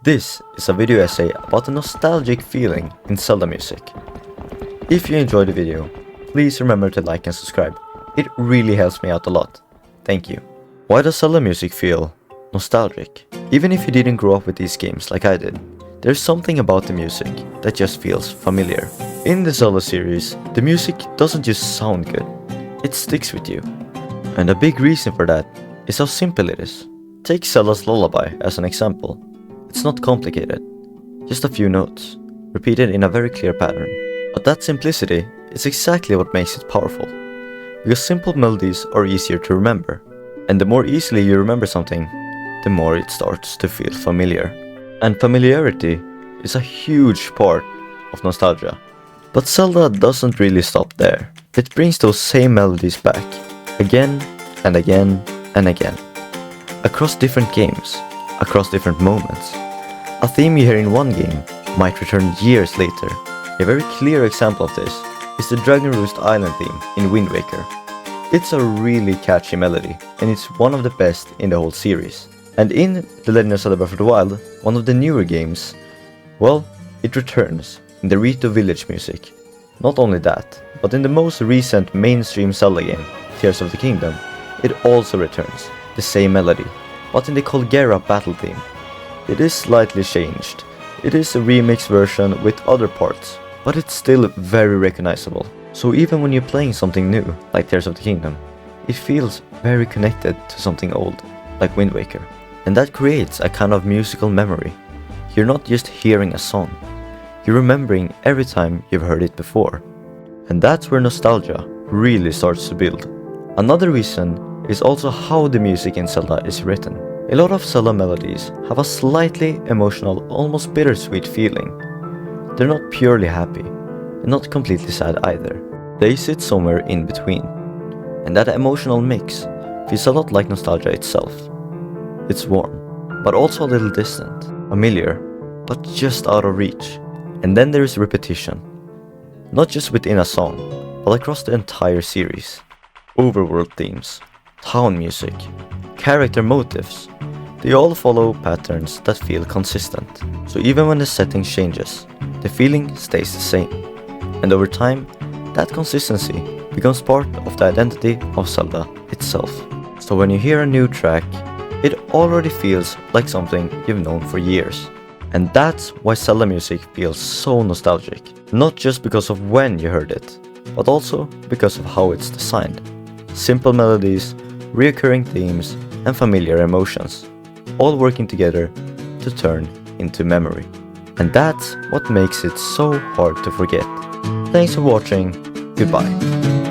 This is a video essay about the nostalgic feeling in Zelda music. If you enjoyed the video, please remember to like and subscribe. It really helps me out a lot. Thank you. Why does Zelda music feel nostalgic? Even if you didn't grow up with these games like I did, there's something about the music that just feels familiar. In the Zelda series, the music doesn't just sound good, it sticks with you. And a big reason for that is how simple it is. Take Zelda's Lullaby as an example. It's not complicated, just a few notes, repeated in a very clear pattern. But that simplicity is exactly what makes it powerful, because simple melodies are easier to remember. And the more easily you remember something, the more it starts to feel familiar. And familiarity is a huge part of nostalgia. But Zelda doesn't really stop there. It brings those same melodies back, again and again and again. Across different games, across different moments. A theme you hear in one game might return years later. A very clear example of this is the Dragon Roost Island theme in Wind Waker. It's a really catchy melody, and it's one of the best in the whole series. And in The Legend of Zelda Breath of the Wild, one of the newer games, well, it returns in the Rito Village music. Not only that, but in the most recent mainstream Zelda game, Tears of the Kingdom, it also returns, the same melody, but in the Colgera battle theme. It is slightly changed. It is a remix version with other parts, but it's still very recognizable. So even when you're playing something new, like Tears of the Kingdom, it feels very connected to something old, like Wind Waker. And that creates a kind of musical memory. You're not just hearing a song, you're remembering every time you've heard it before. And that's where nostalgia really starts to build. Another reason is also how the music in Zelda is written. A lot of Zelda melodies have a slightly emotional, almost bittersweet feeling. They're not purely happy, and not completely sad either. They sit somewhere in between. And that emotional mix feels a lot like nostalgia itself. It's warm, but also a little distant, familiar, but just out of reach. And then there is repetition, not just within a song, but across the entire series. Overworld themes, town music, character motifs, they all follow patterns that feel consistent. So even when the setting changes, the feeling stays the same. And over time, that consistency becomes part of the identity of Zelda itself. So when you hear a new track, it already feels like something you've known for years. And that's why Zelda music feels so nostalgic. Not just because of when you heard it, but also because of how it's designed. Simple melodies, recurring themes, and familiar emotions, all working together to turn into memory. And that's what makes it so hard to forget. Thanks for watching, goodbye.